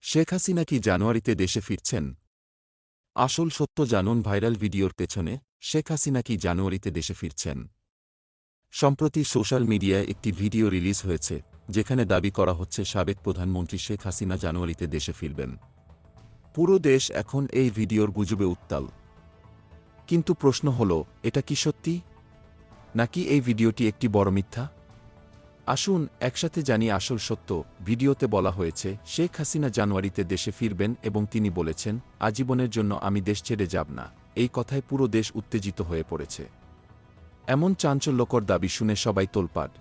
শেখ হাসিনা কি জানুয়ারিতে দেশে ফিরছেন? আসল সত্য জানুন ভাইরাল ভিডিওর পেছনে। শেখ হাসিনা কি জানুয়ারিতে দেশে ফিরছেন? সম্প্রতি সোশ্যাল মিডিয়ায় একটি ভিডিও রিলিজ হয়েছে, যেখানে দাবি করা হচ্ছে সাবেক প্রধানমন্ত্রী শেখ হাসিনা জানুয়ারিতে দেশে ফিরবেন। পুরো দেশ এখন এই ভিডিওর গুজবে উত্তাল। কিন্তু প্রশ্ন হল, এটা কি সত্যি, নাকি এই ভিডিওটি একটি বড় মিথ্যা? আসুন একসাথে জানি আসল সত্য। ভিডিওতে বলা হয়েছে শেখ হাসিনা জানুয়ারিতে দেশে ফিরবেন এবং তিনি বলেছেন, আজীবনের জন্য আমি দেশ ছেড়ে যাব না। এই কথায় পুরো দেশ উত্তেজিত হয়ে পড়েছে। এমন চাঞ্চল্যকর দাবি শুনে সবাই তোলপাড়।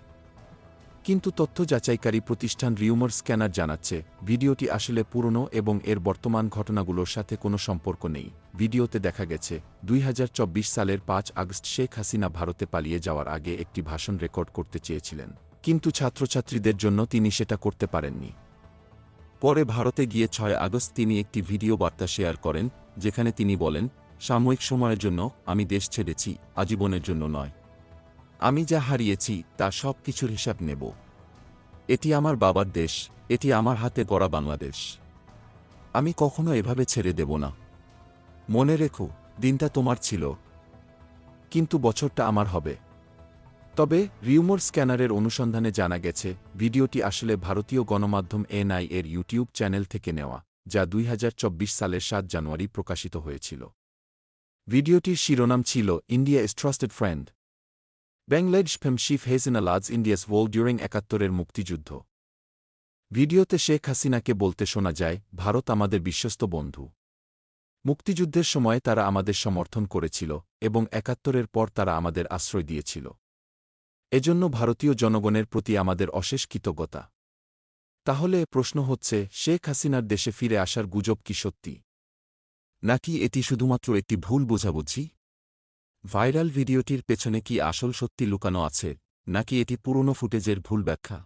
কিন্তু তথ্য যাচাইকারী প্রতিষ্ঠান রিউমার স্ক্যানার জানাচ্ছে, ভিডিওটি আসলে পুরনো এবং এর বর্তমান ঘটনাগুলোর সাথে কোনো সম্পর্ক নেই। ভিডিওতে দেখা গেছে 2024 সালের 5 আগস্ট শেখ হাসিনা ভারতে পালিয়ে যাওয়ার আগে একটি ভাষণ রেকর্ড করতে চেয়েছিলেন, কিন্তু ছাত্রছাত্রীদের জন্য তিনি সেটা করতে পারেননি। পরে ভারতে গিয়ে 6 আগস্ট তিনি একটি ভিডিও বার্তা শেয়ার করেন, যেখানে তিনি বলেন, সাময়িক সময়ের জন্য আমি দেশ ছেড়েছি, আজীবনের জন্য নয়। আমি যা হারিয়েছি তা সব কিছুর হিসাব নেব। এটি আমার বাবার দেশ, এটি আমার হাতে গড়া বাংলাদেশ। আমি কখনো এভাবে ছেড়ে দেব না। মনে রেখো, দিনটা তোমার ছিল, কিন্তু বছরটা আমার হবে। তবে রিউমার স্ক্যানারের অনুসন্ধানে জানা গেছে, ভিডিওটি আসলে ভারতীয় গণমাধ্যম এনআই এর ইউটিউব চ্যানেল থেকে নেওয়া, যা 2024 সালের 7 জানুয়ারি প্রকাশিত হয়েছিল। ভিডিওটির শিরোনাম ছিল, India is trusted friend. Bangladesh ফেমশিফ হেসিনা লাজ ইন্ডিয়াস ওয়াল ডিউরিং 71-এর মুক্তিযুদ্ধ। ভিডিওতে শেখ হাসিনাকে বলতে শোনা যায়, ভারত আমাদের বিশ্বস্ত বন্ধু। মুক্তিযুদ্ধের সময় তারা আমাদের সমর্থন করেছিল এবং 71-এর পর তারা আমাদের আশ্রয় দিয়েছিল। এজন্য ভারতীয় জনগণের প্রতি আমাদের অশেষ কৃতজ্ঞতা। তাহলে প্রশ্ন হচ্ছে, শেখ হাসিনার দেশে ফিরে আসার গুজব কি সত্যি, নাকি এটি শুধুমাত্র একটি ভুল বোঝাবুঝি? ভাইরাল ভিডিওটির পেছনে কি আসল সত্যি লুকানো আছে, নাকি এটি পুরনো ফুটেজের ভুল ব্যাখ্যা?